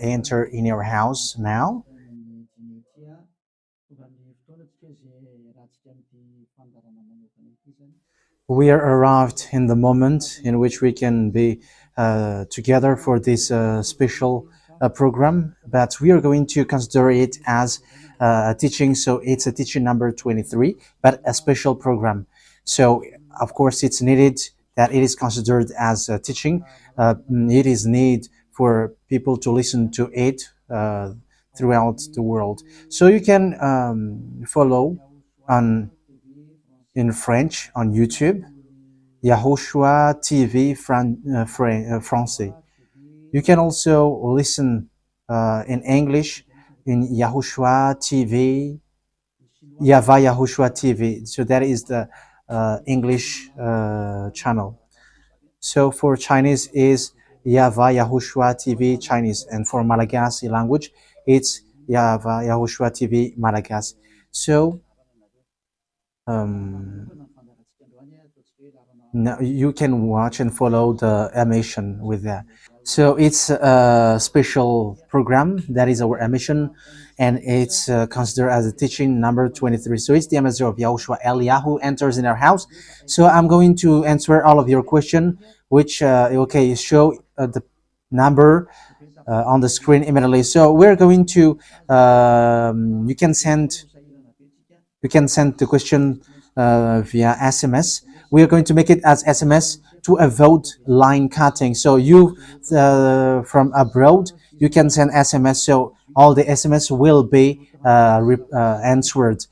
enter in your house now. We are arrived in the moment in which we can be together for this special program, but we are going to consider it as a teaching. So it's a teaching number 23, but a special program. So of course it's needed that it is considered as a teaching. It is need for people to listen to it throughout the world. So you can follow on in French on YouTube, YAHOSHUAH TV Français. You can also listen in English in YAHOSHUAH TV, YAHVAH YAHOSHUAH TV. So that is the English channel. So for Chinese is YAHVAH YAHOSHUAH TV Chinese, and for Malagasy language it's YAHVAH YAHOSHUAH TV Malagasy. So now you can watch and follow the emission with that. So it's a special program that is our emission, and it's considered as a teaching number 23. So it's the message of Yahushua Eliyahu enters in our house. So I'm going to answer all of your question, which okay, show the number on the screen immediately. So we're going to you can send the question via SMS. We are going to make it as SMS to avoid line cutting. So you from abroad, you can send SMS. So all the SMS will be answered.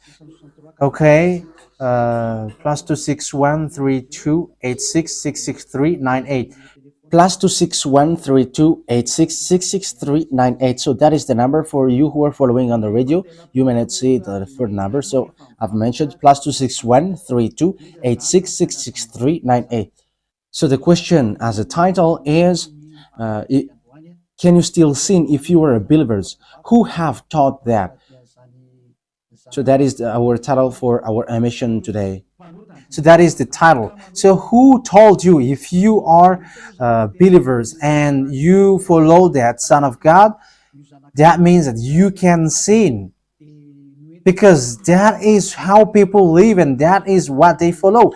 Okay. +2613286666398. +2613286666398. So that is the number for you who are following on the radio. You may not see the third number, so I've mentioned +2613286666398. So the question as a title is, can you still sin if you are a believers? Who have taught that? So that is our title for our emission today. So that is the title. So who told you if you are believers and you follow that Son of God, that means that you can sin? Because that is how people live and that is what they follow.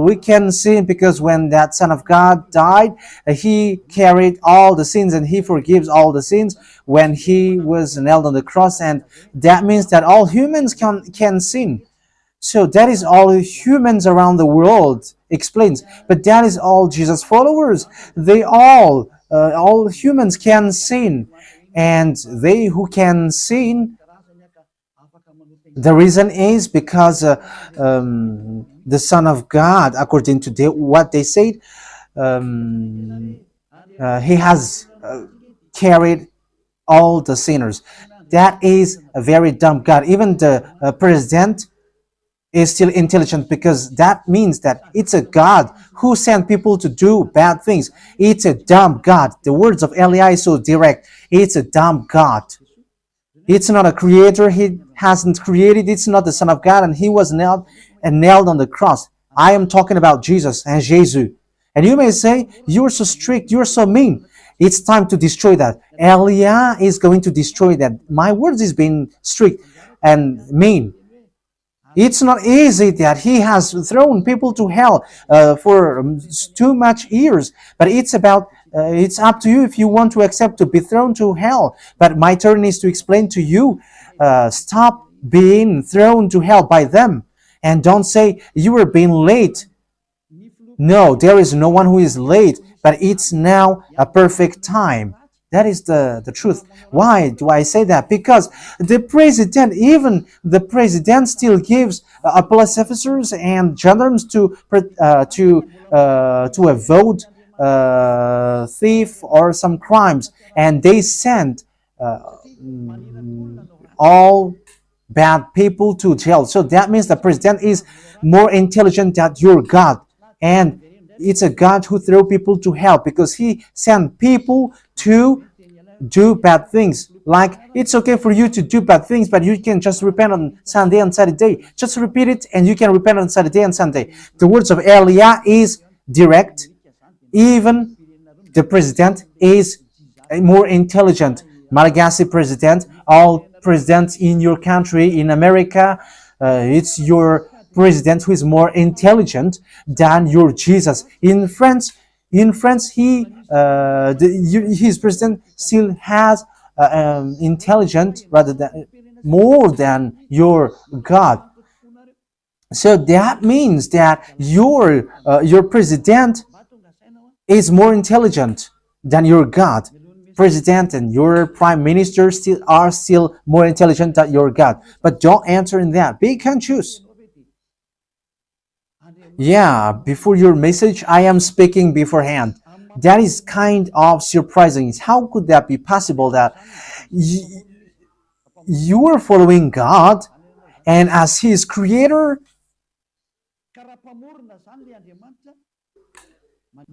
We can sin because when that Son of God died, he carried all the sins and he forgives all the sins when he was nailed on the cross, and that means that all humans can sin. So that is all humans around the world explains. But that is all Jesus followers. They all humans can sin. And they who can sin, the reason is because the Son of God, according to what they said, he has carried all the sinners. That is a very dumb God. Even the president is still intelligent, because that means that it's a God who sent people to do bad things. It's a dumb God. The words of Eli is so direct. It's a dumb God. It's not a creator. He hasn't created. It's not the Son of God, and he was nailed on the cross. I am talking about Jesus and Jesus. And you may say, you're so strict, you're so mean. It's time to destroy that. Elia is going to destroy that. My words is being strict and mean. It's not easy that he has thrown people to hell for too much years, but it's up to you if you want to accept to be thrown to hell. But my turn is to explain to you, stop being thrown to hell by them, and don't say you were being late. No, there is no one who is late, but it's now a perfect time. That is the truth. Why do I say that? Because even the president still gives police officers and gendarmes to avoid thief or some crimes, and they send all bad people to jail. So that means the president is more intelligent than your God, and it's a God who throw people to hell because he sent people to do bad things. Like, it's okay for you to do bad things, but you can just repent on Sunday and Saturday. Just repeat it and you can repent on Saturday and Sunday. The words of Elia is direct. Even The president is more intelligent. Malagasy president, all presidents in your country, in America, it's your president who is more intelligent than your Jesus. In France, his president still has intelligent rather than more than your God. So that means that your president is more intelligent than your God. President and your prime minister still more intelligent than your God. But don't answer in that. Be conscious. Yeah, before your message, I am speaking beforehand. That is kind of surprising. How could that be possible that you are following God and as His creator,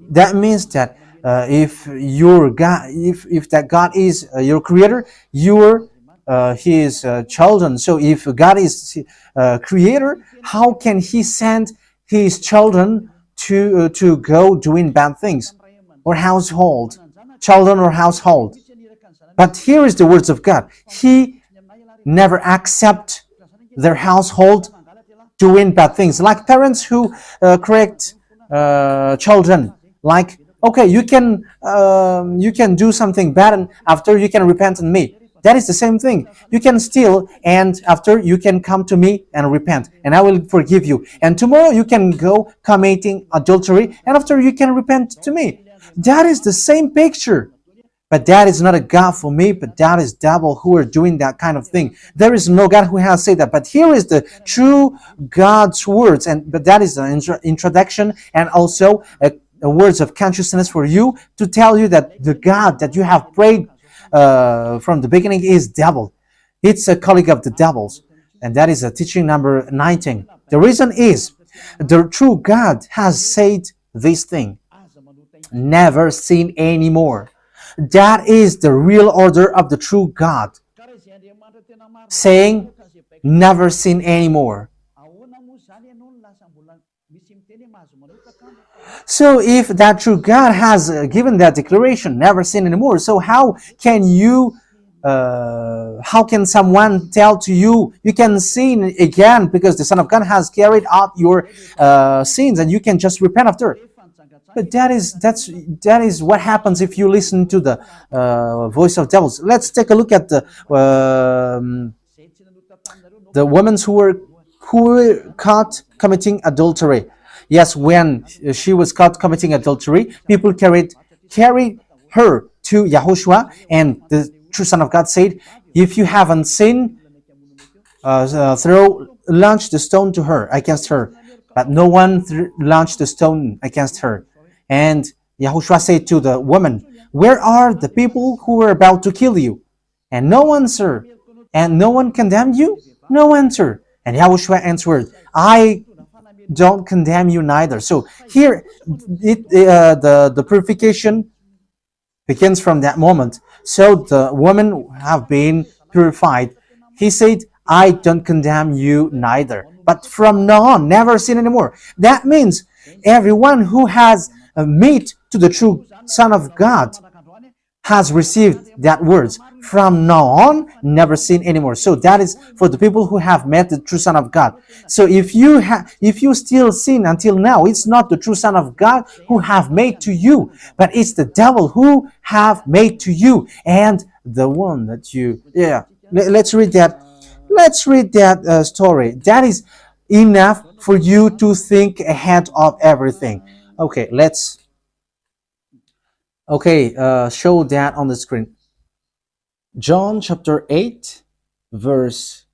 that means that if your God, if that God is your creator, you're His children. So if God is creator, how can He send His children to go doing bad things or household, children or household? But here is the words of God. He never accept their household doing bad things, like parents who correct children, like, okay, you can do something bad and after you can repent in me. That is the same thing. You can steal and after you can come to me and repent and I will forgive you. And tomorrow you can go committing adultery and after you can repent to me. That is the same picture. But that is not a God for me, but that is devil who are doing that kind of thing. There is no God who has said that. But here is the true God's words, but that is an introduction and also a words of consciousness for you to tell you that the God that you have prayed from the beginning is devil. It's a colleague of the devils. And that is a teaching number 19. The reason is the true God has said this thing. Never sin anymore. That is the real order of the true God, saying never sin anymore. So if that true God has given that declaration, never sin anymore, so how can someone tell to you, you can sin again because the Son of God has carried out your sins and you can just repent after? But that is what happens if you listen to the voice of devils. Let's take a look at the women who were caught committing adultery. Yes, when she was caught committing adultery, people carried her to YAHOSHUAH, and the true Son of God said, "If you haven't sinned, launch the stone to her against her." But no one launched the stone against her. And YAHOSHUAH said to the woman, "Where are the people who were about to kill you?" And no answer. And no one condemned you? No answer. And YAHOSHUAH answered, "I don't condemn you neither." So here, the purification begins from that moment. So the women have been purified. He said, "I don't condemn you neither. But from now on, never sin anymore." That means everyone who has met to the true Son of God has received that words. From now on, never sin anymore. So that is for the people who have met the true Son of God. So if you still sin until now, it's not the true Son of God who have made to you, but it's the devil who have made to you. And the one that let's read that. Let's read that story. That is enough for you to think ahead of everything. Okay, show that on the screen. John chapter 8, verse.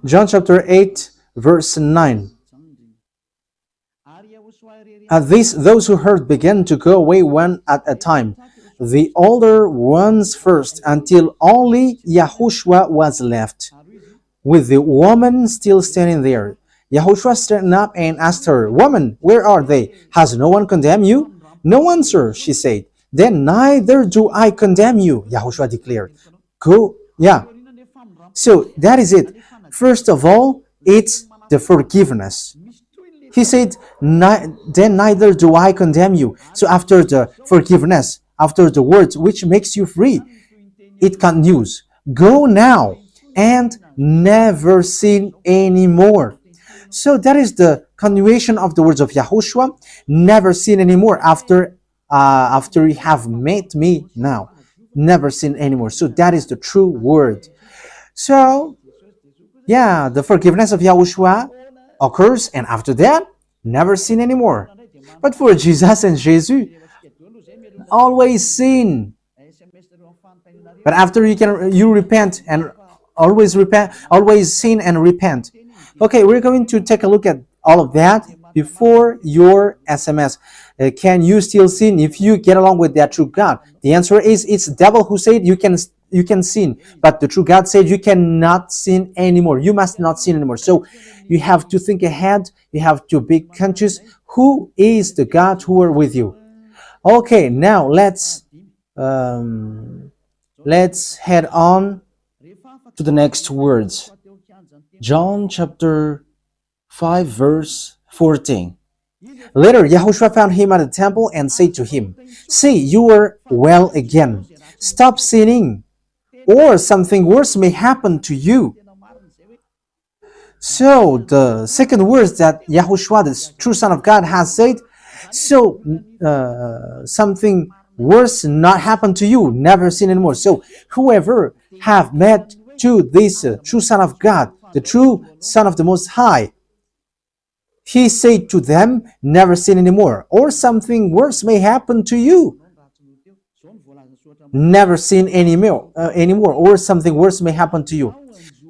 John chapter 8, verse 9. At this, those who heard began to go away one at a time, the older ones first, until only YAHOSHUAH was left, with the woman still standing there. YAHOSHUAH straightened up and asked her, "Woman, where are they? Has no one condemned you?" "No one, sir," she said. "Then neither do I condemn you," YAHOSHUAH declared. Go, yeah. So that is it. First of all, it's the forgiveness. He said, then neither do I condemn you. So after the forgiveness, after the words which makes you free, it continues. Go now and never sin anymore. So that is the continuation of the words of Yahushua. Never sin anymore after you have met me now. Never sin anymore. So that is the true word. So yeah, the forgiveness of Yahushua occurs, and after that, never sin anymore. But for Jesus and Jesus, always sin. But after you repent and always sin and repent. Okay, we're going to take a look at all of that before your SMS. Can you still sin if you get along with that true God? The answer is it's the devil who said you can sin, but the true God said you cannot sin anymore. You must not sin anymore. So you have to think ahead. You have to be conscious. Who is the God who are with you? Okay, now let's head on to the next words. John chapter 5 verse 14. Later, Yahushua found him at the temple and said to him, "See, you are well again. Stop sinning, or something worse may happen to you." So, the second words that Yahushua, the true Son of God, has said, so something worse not happen to you, never sin anymore. So, whoever have met to this true Son of God, the true Son of the Most High, he said to them, never sin anymore, or something worse may happen to you. Never sin anymore, or something worse may happen to you.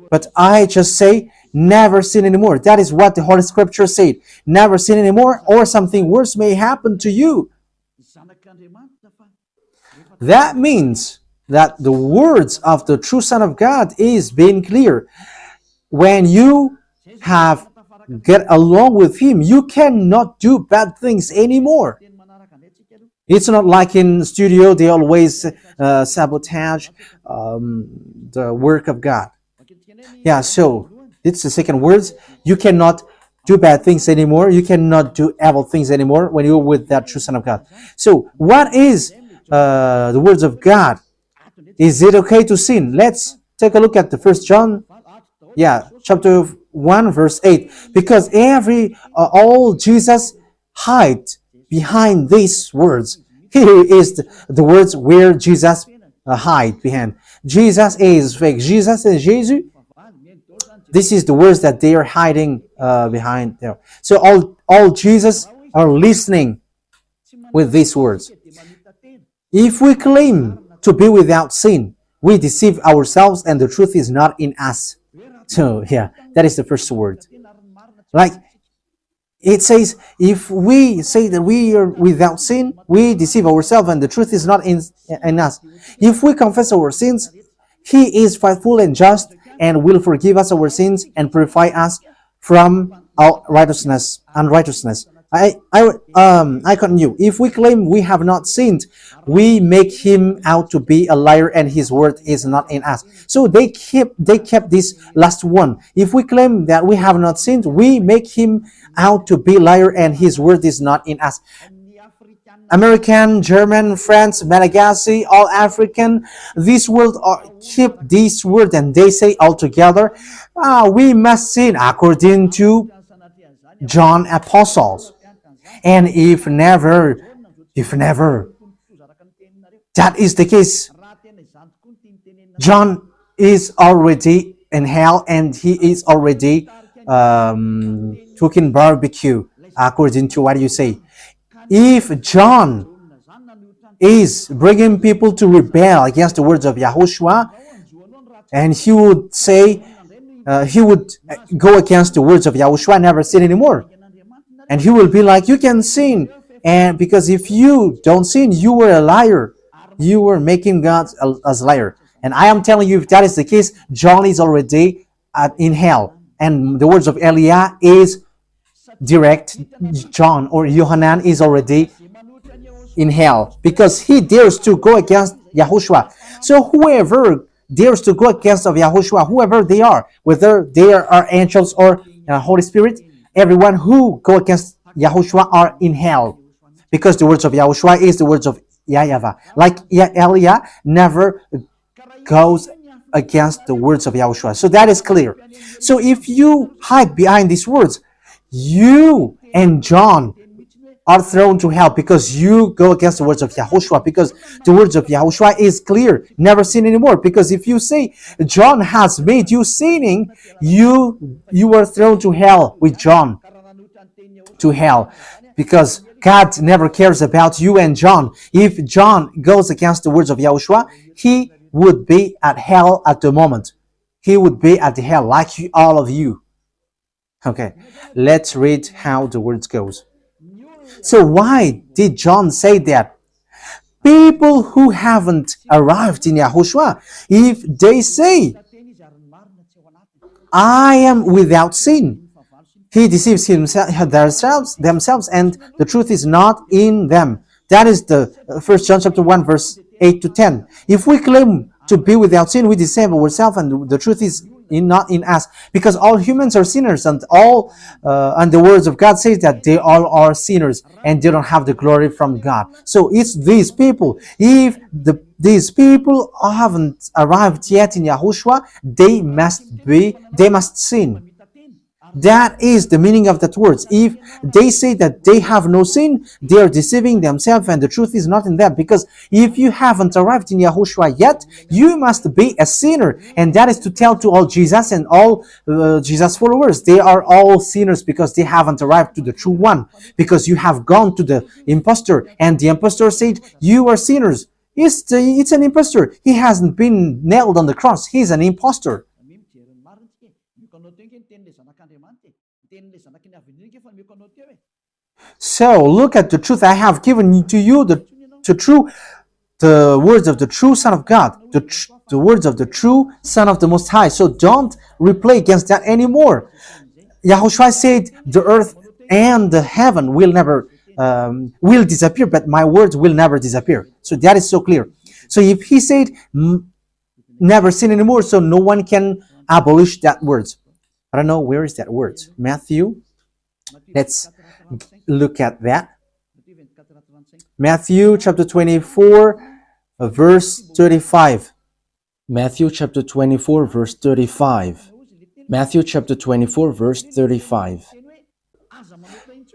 But I just say, never sin anymore. That is what the Holy Scripture said. Never sin anymore, or something worse may happen to you. That means that the words of the true Son of God is being clear. When you have get along with him, you cannot do bad things anymore. It's not like in studio they always sabotage the work of God. Yeah, so it's the second words. You cannot do bad things anymore. You cannot do evil things anymore when you're with that true Son of God. So what is the words of God? Is it okay to sin? Let's take a look at the First John, chapter 1 verse 8. Because all Jesus hide behind these words. Here is the words where Jesus hide behind. Jesus is fake. Jesus and Jesus. This is the words that they are hiding behind there. So all Jesus are listening with these words. If we claim to be without sin, we deceive ourselves and the truth is not in us. So yeah, that is the first word. Like it says, if we say that we are without sin, we deceive ourselves and the truth is not in us. If we confess our sins, he is faithful and just and will forgive us our sins and purify us from our unrighteousness. I continue. If we claim we have not sinned, we make him out to be a liar and his word is not in us. So they kept this last one. If we claim that we have not sinned, we make him out to be a liar and his word is not in us. American, German, French, Malagasy, all African, this world keep this word and they say all together, we must sin according to John Apostles. And if never, that is the case, John is already in hell and he is already cooking barbecue, according to what you say. If John is bringing people to rebel against the words of Yahushua, and he would say, he would go against the words of Yahushua, never sin anymore. And he will be like, you can sin. And because if you don't sin, you were a liar. You were making God as a liar. And I am telling you, if that is the case, John is already in hell. And the words of Eliah is direct. John or Yohanan is already in hell because he dares to go against Yahushua. So whoever dares to go against of Yahushua, whoever they are, whether they are angels or Holy Spirit, everyone who go against Yahushua are in hell, because the words of Yahushua is the words of YAHVAH. Like Elia never goes against the words of Yahushua. So that is clear. So if you hide behind these words, you and John are thrown to hell because you go against the words of Yahushua, because the words of Yahushua is clear, never sin anymore. Because if you say John has made you sinning, you are thrown to hell with John, to hell, because God never cares about you and John. If John goes against the words of Yahushua, he would be at hell at the moment. He would be at the hell like all of you. Okay, let's read how the words goes. So why did John say that? People who haven't arrived in Yahushua, if they say, I am without sin, he deceives themselves, and the truth is not in them. That is the 1 John chapter 1, verse 8 to 10. If we claim to be without sin, we deceive ourselves, and the truth is not in us, because all humans are sinners, and and the words of God says that they all are sinners and they don't have the glory from God. So it's these people. If these people haven't arrived yet in Yahushua, they must sin. That is the meaning of that words. If they say that they have no sin, they are deceiving themselves, and the truth is not in them. Because if you haven't arrived in Yahushua yet, you must be a sinner. And that is to tell to all Jesus and all Jesus followers. They are all sinners because they haven't arrived to the true one. Because you have gone to the impostor, and the impostor said, you are sinners. It's an impostor. He hasn't been nailed on the cross. He's an impostor. So look at the truth. I have given to you the words of the true Son of God, the words of the true Son of the Most High. So don't replay against that anymore. Yahushua said the earth and the heaven will never will disappear, but my words will never disappear. So that is so clear. So if he said never sin anymore, so no one can abolish that words. I don't know, where is that word? Matthew. Let's look at that. Matthew chapter 24, verse 35. Matthew chapter 24, verse 35. Matthew chapter 24, verse 35.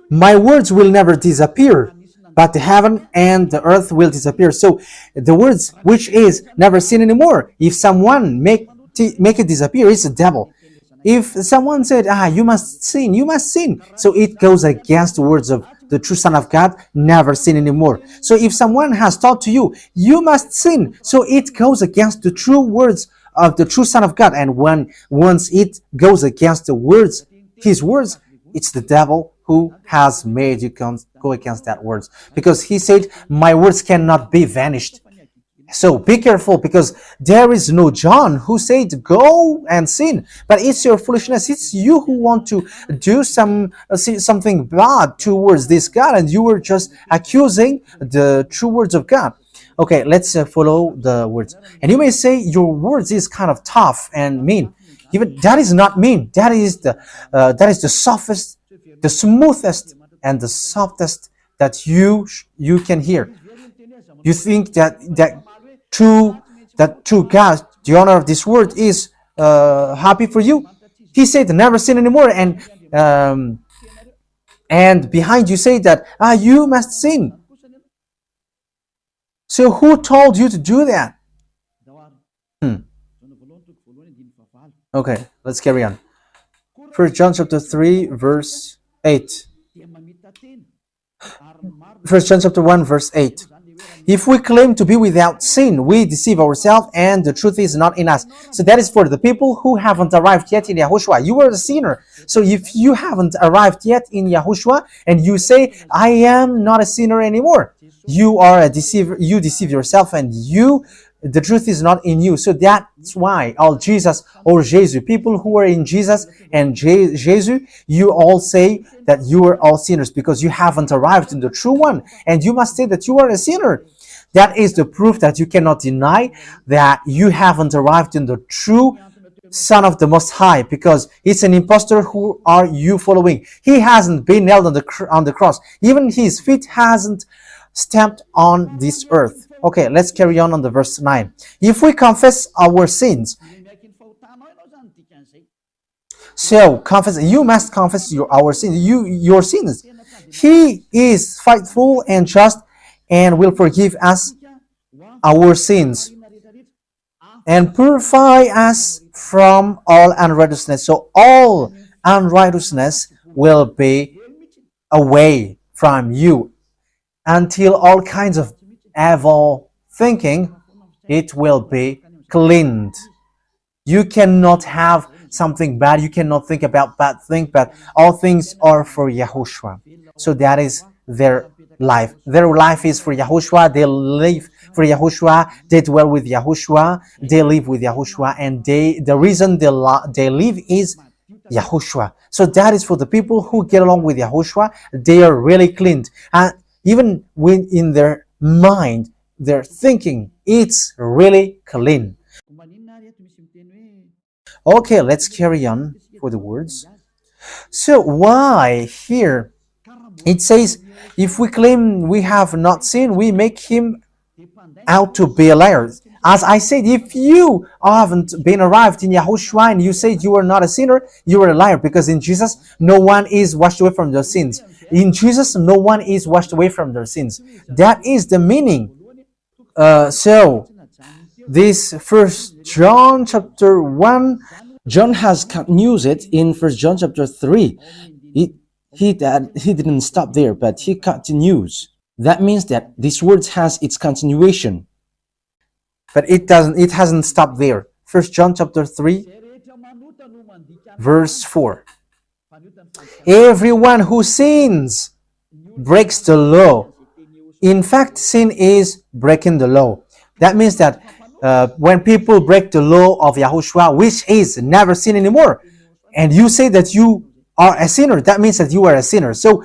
My words will never disappear, but the heaven and the earth will disappear. So the words which is never sin anymore, if someone make it disappear, it's the devil. If someone said, you must sin, you must sin. So it goes against the words of the true Son of God, never sin anymore. So if someone has taught to you, you must sin. So it goes against the true words of the true Son of God. And once it goes against the words, his words, it's the devil who has made you go against that words. Because he said, my words cannot be vanished. So be careful, because there is no John who said go and sin, but it's your foolishness. It's you who want to do something bad towards this God, and you were just accusing the true words of God. Okay, let's follow the words. And you may say your words is kind of tough and mean. Even that is not mean. That is the softest, the smoothest, and the softest that you can hear. You think that true God, the owner of this word, is happy for you? He said never sin anymore, and behind you say that you must sin. So who told you to do that? Okay, let's carry on. 1 John chapter 3, verse 8. 1 John chapter 1, verse 8. If we claim to be without sin, we deceive ourselves, and the truth is not in us. So that is for the people who haven't arrived yet in Yahushua. You are a sinner. So if you haven't arrived yet in Yahushua, and you say, I am not a sinner anymore, you are a deceiver. You deceive yourself, and the truth is not in you. So that's why all Jesus or Jesus, people who are in Jesus and Jesus, you all say that you are all sinners, because you haven't arrived in the true one, and you must say that you are a sinner. That is the proof that you cannot deny that you haven't arrived in the true Son of the Most High, because it's an impostor. Who are you following? He hasn't been nailed on the cross. Even his feet hasn't stamped on this earth. Okay, let's carry on the verse 9. If we confess our sins, so confess, you must confess our sins, your sins. He is faithful and just and will forgive us our sins and purify us from all unrighteousness. So all unrighteousness will be away from you until all kinds of evil thinking, it will be cleaned. You cannot have something bad. You cannot think about bad things, but all things are for Yahushua. So that is their life. Their life is for Yahushua. They live for Yahushua. They dwell with Yahushua. They live with Yahushua. And the reason they live is Yahushua. So that is for the people who get along with Yahushua. They are really cleaned. And even when in their mind, their thinking, it's really clean. Okay, let's carry on for the words. So why here it says, if we claim we have not sinned, we make him out to be a liar. As I said, if you haven't been arrived in Yahushua and you said you are not a sinner, you are a liar, because in Jesus no one is washed away from their sins. In Jesus no one is washed away from their sins. That is the meaning. So this First John chapter 1, John has continued it in First John chapter 3. He didn't stop there, but he continues. That means that this word has its continuation. But it hasn't stopped there. First John chapter 3, verse 4. Everyone who sins breaks the law. In fact, sin is breaking the law. That means that when people break the law of Yahushua, which is never sin anymore, and you say that you are a sinner, that means that you are a sinner. So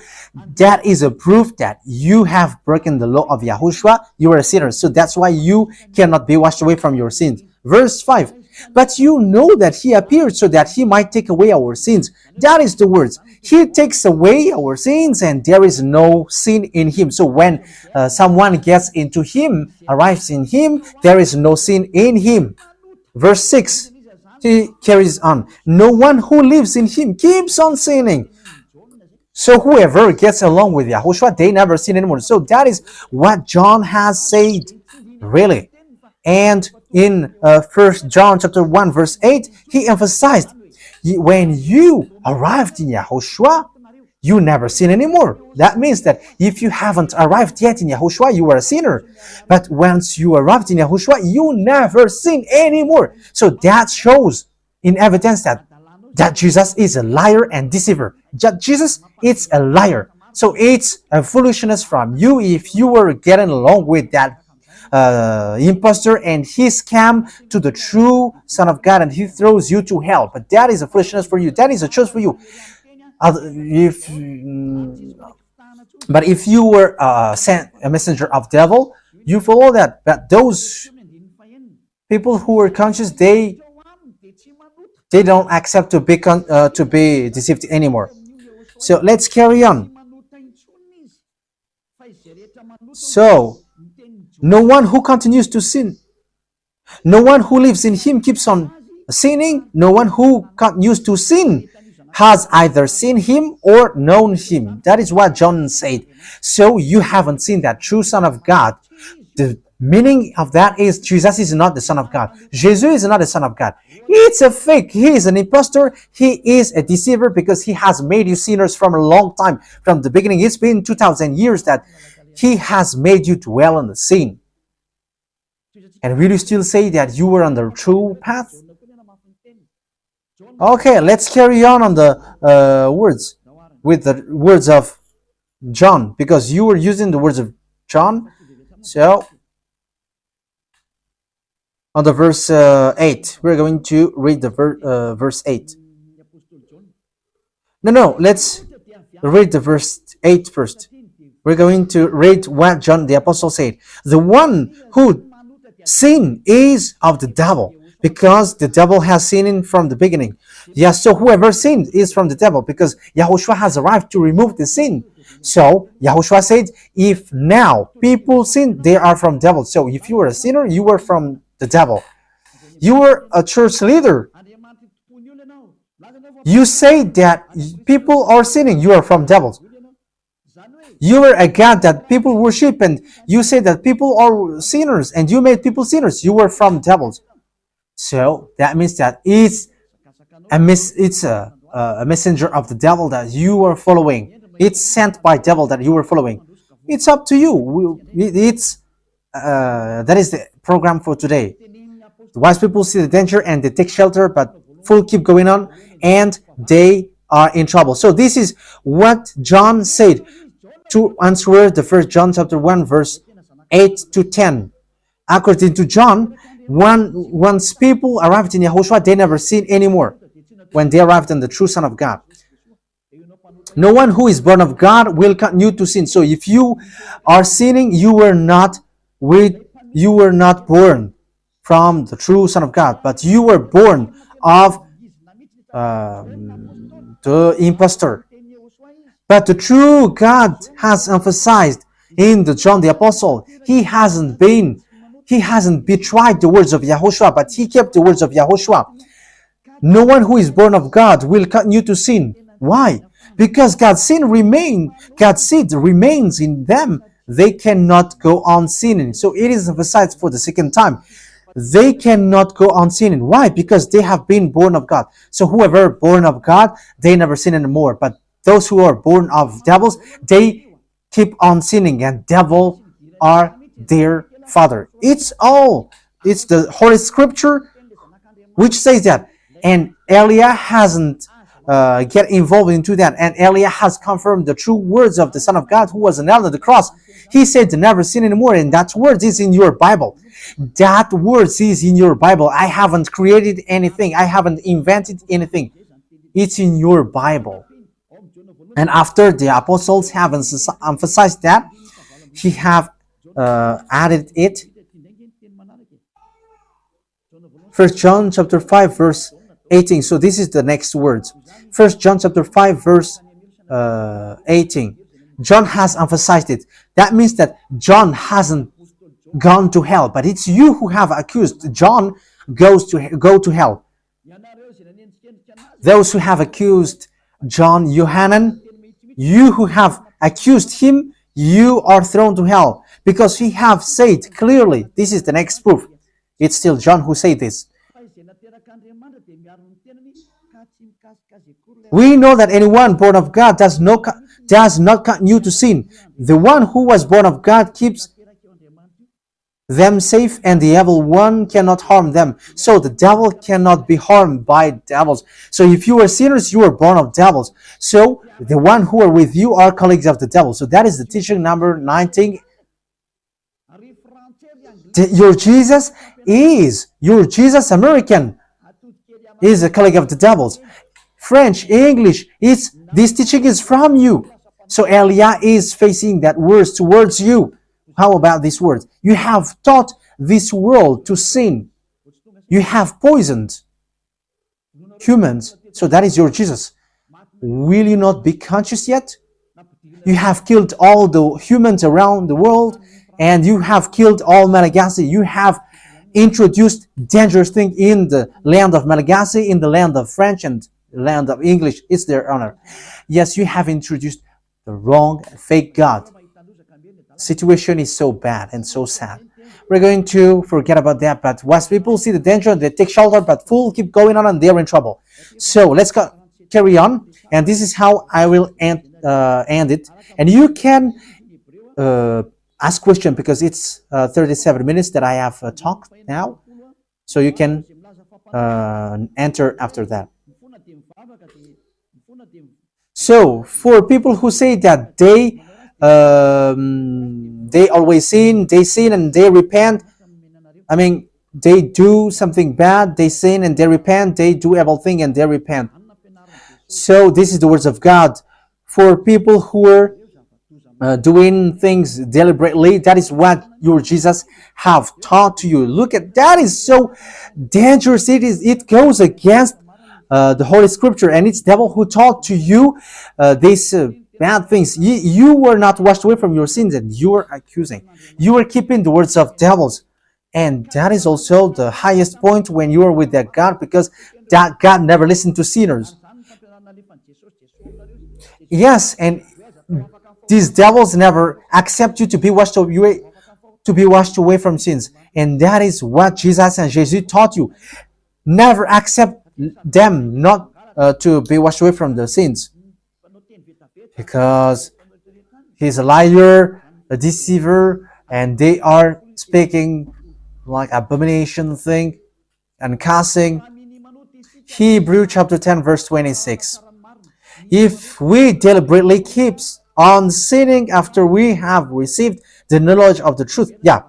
that is a proof that you have broken the law of Yahushua. You are a sinner. So that's why you cannot be washed away from your sins. Verse 5. But you know that he appeared so that he might take away our sins. That is the words. He takes away our sins and there is no sin in him. So when someone gets into him, arrives in him, there is no sin in him. Verse 6. He carries on. No one who lives in him keeps on sinning. So whoever gets along with Yahushua, they never sin anymore. So that is what John has said, really. And in 1 John chapter 1 verse 8, he emphasized, when you arrived in Yahushua, you never sin anymore. That means that if you haven't arrived yet in Yahushua, you are a sinner. But once you arrived in Yahushua, you never sin anymore. So that shows in evidence that Jesus is a liar and deceiver. Jesus is a liar. So it's a foolishness from you if you were getting along with that impostor and he scam to the true Son of God and he throws you to hell. But that is a foolishness for you. That is a choice for you. But if you were sent a messenger of devil, you follow that. But those people who are conscious, they don't accept to be deceived anymore. So let's carry on. So no one who continues to sin, no one who lives in him keeps on sinning. No one who continues to sin has either seen him or known him. That is what John said. So you haven't seen that true Son of God. The meaning of that is Jesus is not the Son of God. Jesus is not the Son of God. It's a fake. He is an impostor. He is a deceiver because he has made you sinners from a long time. From the beginning, it's been 2,000 years that he has made you dwell on the sin. And will you still say that you were on the true path? Okay, let's carry on the words with the words of John, because you were using the words of John. So on the verse 8, we're going to read the verse 8. No, let's read the verse 8 first. We're going to read what John the Apostle said. The one who sin is of the devil, because the devil has sinned from the beginning. Yes, so whoever sinned is from the devil, because Yahushua has arrived to remove the sin. So Yahushua said, if now people sin, they are from devil. So if you were a sinner, you were from the devil. You were a church leader. You say that people are sinning, you are from devils. You were a God that people worship, and you say that people are sinners, and you made people sinners, you were from devils. So that means that it's a messenger of the devil that you are following. It's sent by devil that you are following. It's up to you. That is the program for today. The wise people see the danger and they take shelter, but fool keep going on and they are in trouble. So this is what John said to answer the 1 John chapter 1 verse 8 to 10. According to John, once people arrived in Yahushua, they never sin anymore when they arrived in the true Son of God. No one who is born of God will continue to sin. So if you are sinning, you were not born from the true Son of God, but you were born of the impostor. But the true God has emphasized in the John the Apostle, he hasn't betrayed the words of Yahushua, but he kept the words of Yahushua. No one who is born of God will continue to sin. Why? Because God's seed remains in them. They cannot go on sinning. So it is emphasized for the second time. They cannot go on sinning. Why? Because they have been born of God. So whoever born of God, they never sin anymore. But those who are born of devils, they keep on sinning, and devil are their father. It's the Holy Scripture which says that. And Elia hasn't get involved into that. And Elia has confirmed the true words of the Son of God who was nailed on the cross. He said to never sin anymore, and that word is in your Bible. That word is in your Bible. I haven't created anything. I haven't invented anything. It's in your Bible. And after the apostles have emphasized that, he have added it. 1 John chapter 5 verse 18. So this is the next words. 1 John chapter 5 verse 18. John has emphasized it. That means that John hasn't gone to hell, but it's you who have accused John go to hell. Those who have accused John Yohanan, you who have accused him, you are thrown to hell, because he have said clearly. This is the next proof. It's still John who said this. We know that anyone born of God does not continue to sin. The one who was born of God keeps them safe, and the evil one cannot harm them. So the devil cannot be harmed by devils. So if you are sinners, you are born of devils. So the one who are with you are colleagues of the devil. So that is the teaching number 19. Your Jesus American is a colleague of the devils. French, English, this teaching is from you. So Elia is facing that words towards you. How about these words? You have taught this world to sin. You have poisoned humans. So that is your Jesus. Will you not be conscious yet? You have killed all the humans around the world, and you have killed all Malagasy. You have introduced dangerous things in the land of Malagasy, in the land of French, and the land of English. It's their honor. Yes, you have introduced the wrong, fake God. Situation is so bad and so sad. We're going to forget about that, but wise people see the danger, they take shelter, but fools keep going on and they're in trouble. So let's carry on, and this is how I will end it. And you can ask question, because it's 37 minutes that I have talked now, so you can enter after that. So for people who say that they always sin, and they repent. I mean, they do something bad, they sin and they repent. They do everything and they repent. So this is the words of God for people who are doing things deliberately. That is what your Jesus have taught to you. Look at that, is so dangerous. It goes against the Holy Scripture, and it's devil who taught to you these bad things. You were not washed away from your sins, and you are accusing. You are keeping the words of devils, and that is also the highest point when you are with that God, because that God never listened to sinners. Yes, and these devils never accept you to be washed away from sins, and that is what Jesus and Jesus taught you. Never accept them not to be washed away from the sins, because he's a liar, a deceiver, and they are speaking like abomination thing and cussing. Hebrew chapter 10 verse 26. If we deliberately keeps on sinning after we have received the knowledge of the truth, yeah,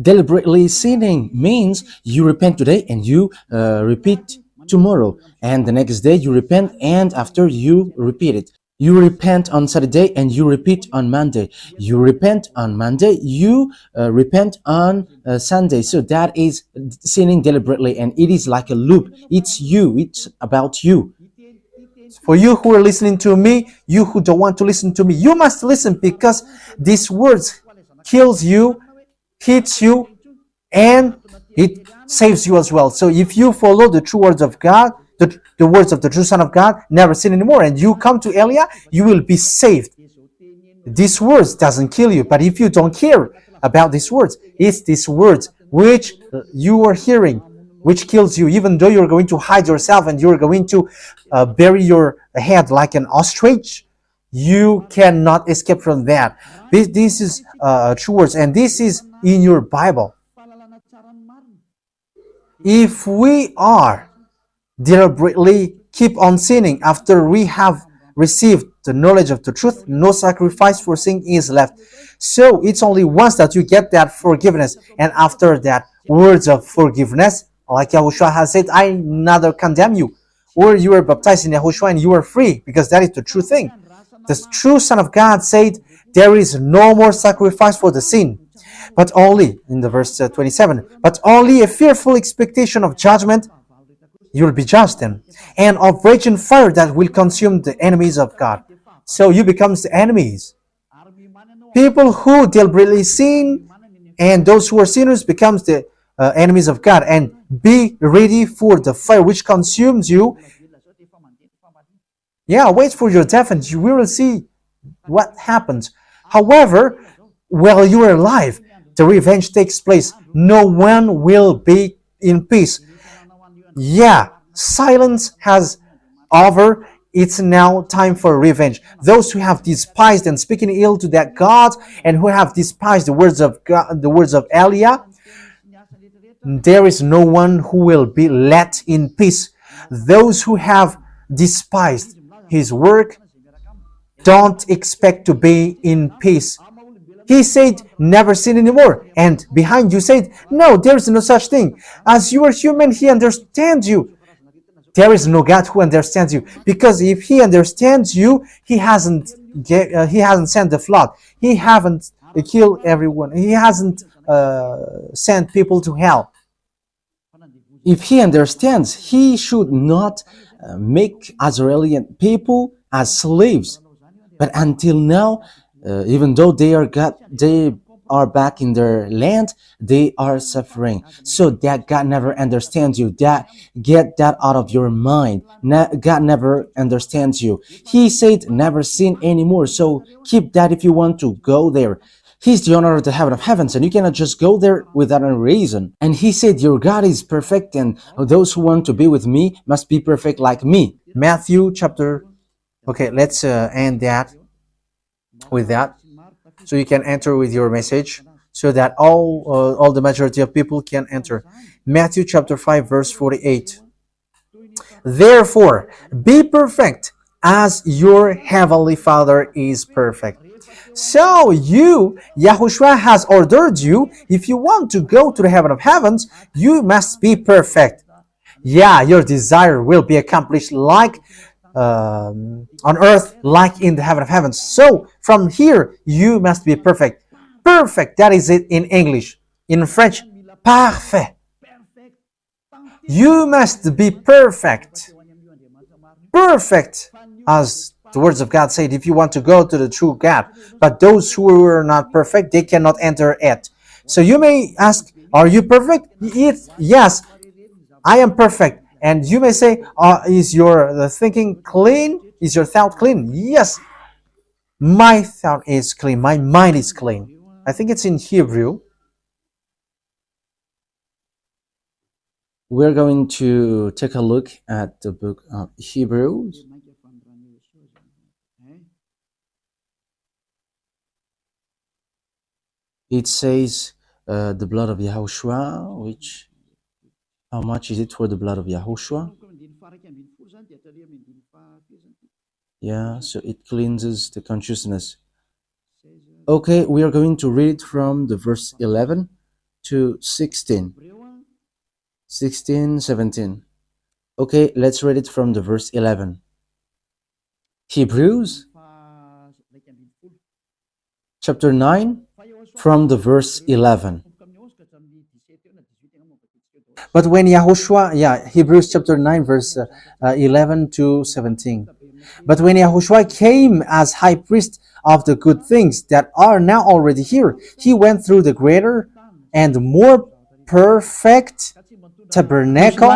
Deliberately sinning means you repent today and you repeat tomorrow, and the next day you repent, and after you repeat it. You repent on Saturday and you repeat on Monday. You repent on Monday, you repent on Sunday. So that is sinning deliberately, and it is like a loop. It's you, it's about you. for you who are listening to me, you who don't want to listen to me, you must listen, because these words kills you, hits you, and it saves you as well. So if you follow the true words of God, the words of the true Son of God, never sin anymore, and you come to Elia, you will be saved. These words doesn't kill you, but if you don't care about these words, it's these words which you are hearing which kills you, even though you're going to hide yourself and you're going to bury your head like an ostrich. You cannot escape from that. This is true words, and this is in your Bible. If we are deliberately keep on sinning after we have received the knowledge of the truth, no sacrifice for sin is left. So it's only once that you get that forgiveness, and after that words of forgiveness, like Yahushua has said, I neither condemn you, or you are baptized in Yahushua and you are free, because that is the true thing. The true Son of God said, there is no more sacrifice for the sin, but only, in the verse 27, but only a fearful expectation of judgment. You will be judged then, and of raging fire that will consume the enemies of God. So you become the enemies. People who deliberately sin and those who are sinners becomes the enemies of God, and be ready for the fire which consumes you. Yeah, wait for your death and you will see what happens. However, while you are alive, the revenge takes place. No one will be in peace. Yeah, silence has over. It's now time for revenge. Those who have despised and speaking ill to that God, and who have despised the words of God, the words of Elia, there is no one who will be let in peace. Those who have despised his work don't expect to be in peace. He said, never sin anymore. And behind you said, no, there is no such thing. As you are human, he understands you. There is no God who understands you. Because if he understands you, he hasn't sent the flood. He hasn't killed everyone. He hasn't sent people to hell. If he understands, he should not make Israeli people as slaves. But until now, even though they are back in their land, they are suffering. So that God never understands you. That get that out of your mind. God never understands you. He said never sin anymore. So keep that if you want to go there. He's the owner of the heaven of heavens, and you cannot just go there without a reason. And he said, your God is perfect, and those who want to be with me must be perfect like me. Matthew chapter... Okay, let's end that with that. So you can enter with your message, so that all the majority of people can enter. Matthew chapter 5 verse 48. Therefore, be perfect as your heavenly Father is perfect. So you, Yahushua has ordered you, if you want to go to the heaven of heavens, you must be perfect. Yeah, your desire will be accomplished like on earth like in the heaven of heavens. So from here, you must be perfect. Perfect, that is it in English. In French, parfait. You must be perfect. Perfect, as the words of God said, if you want to go to the true God. But those who are not perfect, they cannot enter it. So you may ask, are you perfect? Yes, I am perfect. And you may say, is your thinking clean? Is your thought clean? Yes, my thought is clean. My mind is clean. I think it's in Hebrew. We're going to take a look at the book of Hebrews. It says the blood of YAHOSHUAH, which, how much is it for the blood of YAHOSHUAH? Yeah, so it cleanses the consciousness. Okay, we are going to read from the verse 11 to 16. 16, 17. Okay, let's read it from the verse 11. Hebrews chapter 9 from the verse 11. But when Yahushua, Hebrews chapter 9, verse 11 to 17. But when Yahushua came as high priest of the good things that are now already here, he went through the greater and more perfect tabernacle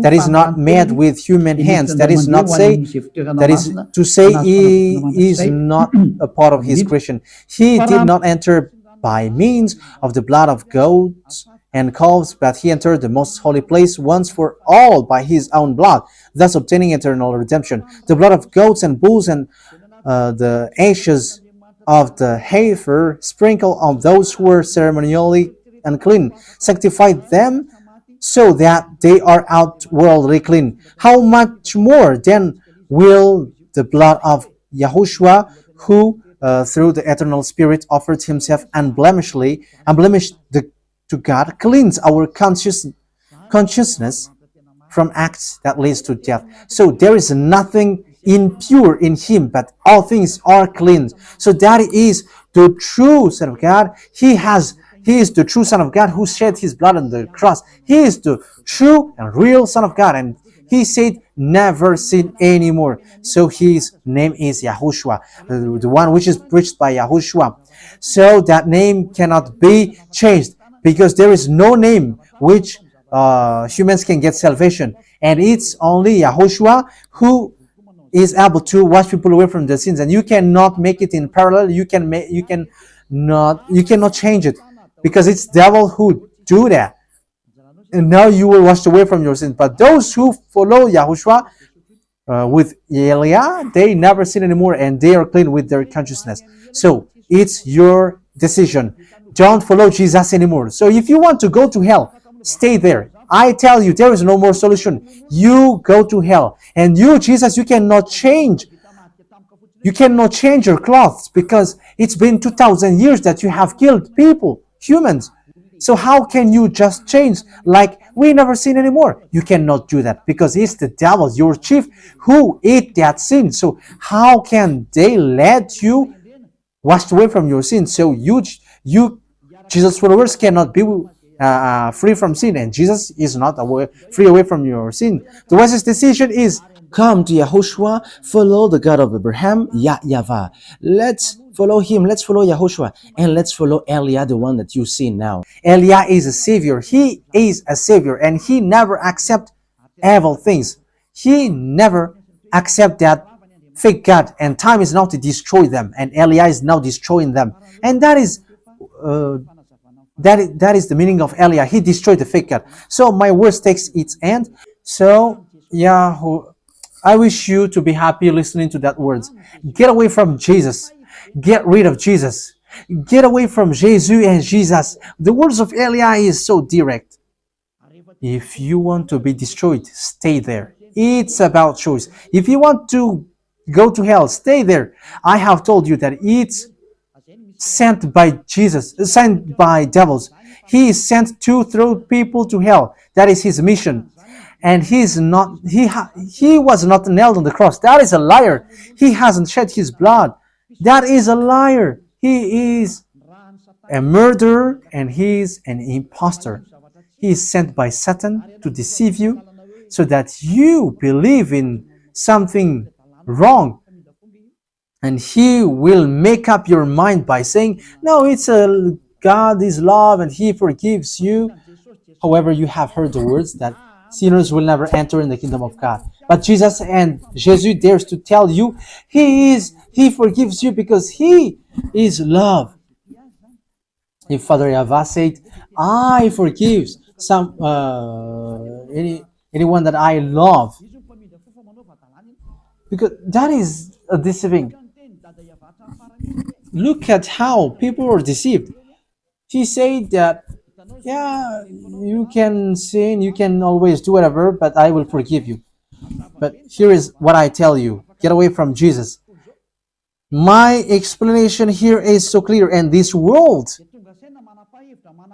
that is not made with human hands. That is not say, that is to say he is not a part of his creation. He did not enter by means of the blood of goats and calves, but he entered the most holy place once for all by his own blood, thus obtaining eternal redemption. The blood of goats and bulls and the ashes of the heifer sprinkled on those who were ceremonially unclean, sanctified them so that they are outwardly clean. How much more then will the blood of Yahushua, who through the eternal Spirit offered himself unblemished to God, cleanse our consciousness from acts that leads to death. So there is nothing impure in him, but all things are clean. So that is the true Son of God. He is the true Son of God who shed his blood on the cross. He is the true and real Son of God. And he said, never sin anymore. So his name is Yahushua, the one which is preached by Yahushua. So that name cannot be changed, because there is no name which humans can get salvation. And it's only Yahushua who is able to wash people away from their sins. And you cannot make it in parallel. You cannot change it, because it's devil who do that. And now you will wash away from your sins. But those who follow Yahushua with Elia, they never sin anymore, and they are clean with their consciousness. So it's your decision. Don't follow Jesus anymore. So if you want to go to hell, stay there. I tell you, there is no more solution. You go to hell. And you, Jesus, you cannot change. You cannot change your clothes, because it's been 2,000 years that you have killed people, humans. So how can you just change like we never sin anymore? You cannot do that, because it's the devil, your chief, who ate that sin. So how can they let you wash away from your sin? So you Jesus' followers cannot be free from sin, and Jesus is not free away from your sin. The wisest decision is come to Yahushua, follow the God of Abraham, YAHVAH. Let's follow him, let's follow Yahushua, and let's follow Elia, the one that you see now. Elia is a savior. He is a savior, and he never accept evil things. He never accept that fake God, and time is now to destroy them, and Elia is now destroying them. And that is the meaning of Elia. He destroyed the fake God. So my words takes its end. So I wish you to be happy listening to that words. Get away from Jesus. Get rid of Jesus. Get away from Jesus and Jesus. The words of Elia is so direct. If you want to be destroyed, stay there. It's about choice. If you want to go to hell, stay there. I have told you that it's sent by Jesus, sent by devils. He is sent to throw people to hell. That is his mission. and he was not nailed on the cross. That is a liar. He hasn't shed his blood. That is a liar. He is a murderer and he is an impostor. He is sent by Satan to deceive you so that you believe in something wrong, and he will make up your mind by saying, no, it's a God is love and he forgives you. However, you have heard the words that sinners will never enter in the kingdom of God. But Jesus dares to tell you he forgives you because he is love. If Father YAHVAH said, I forgive anyone that I love, because that is a deceiving. Look at how people are deceived. He said that, yeah, you can sin, you can always do whatever, but I will forgive you. But here is what I tell you: get away from Jesus. My explanation here is so clear, and this world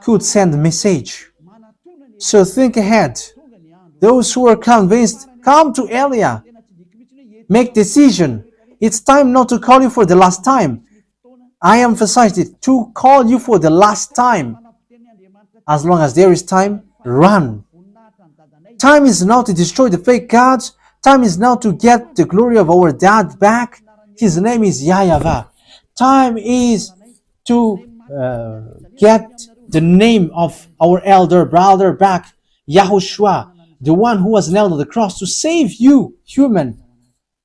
could send a message. So think ahead. Those who are convinced, come to Elia. Make decision. It's time not to call you for the last time. I emphasized it, to call you for the last time. As long as there is time, run. Time is now to destroy the fake gods. Time is now to get the glory of our dad back. His name is YAHVAH. Time is to get the name of our elder brother back, YAHOSHUAH, the one who was nailed on the cross to save you, human.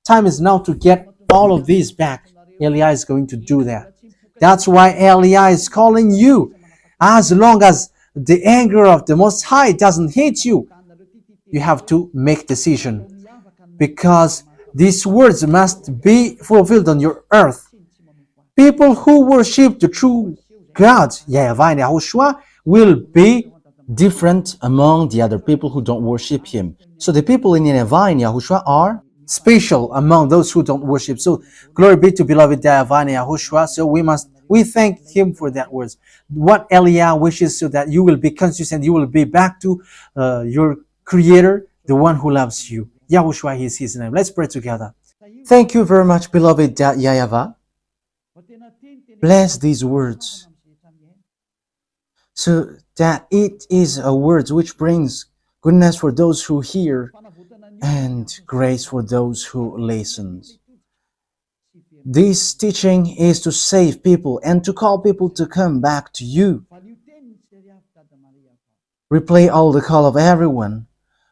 Time is now to get all of these back. Elia is going to do that. That's why Elia is calling you. As long as the anger of the Most High doesn't hit you, you have to make decision, because these words must be fulfilled on your earth. People who worship the true God, YAHVAH and YAHOSHUAH, will be different among the other people who don't worship him. So the people in YAHVAH and YAHOSHUAH are special among those who don't worship. So glory be to beloved YAHVAH and YAHOSHUAH. So we thank him for that words. What Elia wishes, so that you will be consistent, you will be back to your Creator, the one who loves you. YAHOSHUAH is his name. Let's pray together. Thank you very much, beloved YAHVAH. Bless these words, so that it is a word which brings goodness for those who hear and grace for those who listen. This teaching is to save people and to call people to come back to you. Replay all the call of everyone.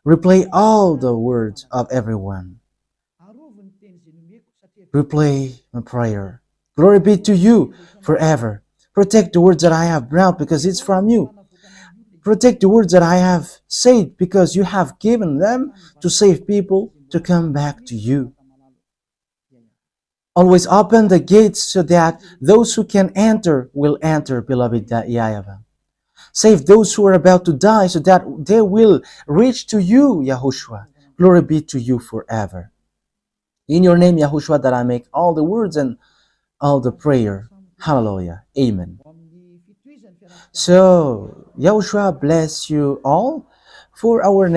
Replay all the words of everyone. Replay my prayer. Glory be to you forever. Protect the words that I have brought, because it's from you. Protect the words that I have said, because you have given them to save people to come back to you. Always open the gates so that those who can enter will enter, beloved YAHVAH. Save those who are about to die so that they will reach to you, YAHOSHUAH. Glory be to you forever. In your name, YAHOSHUAH, that I make all the words and all the prayer. Hallelujah. Amen. So, YAHOSHUAH bless you all for our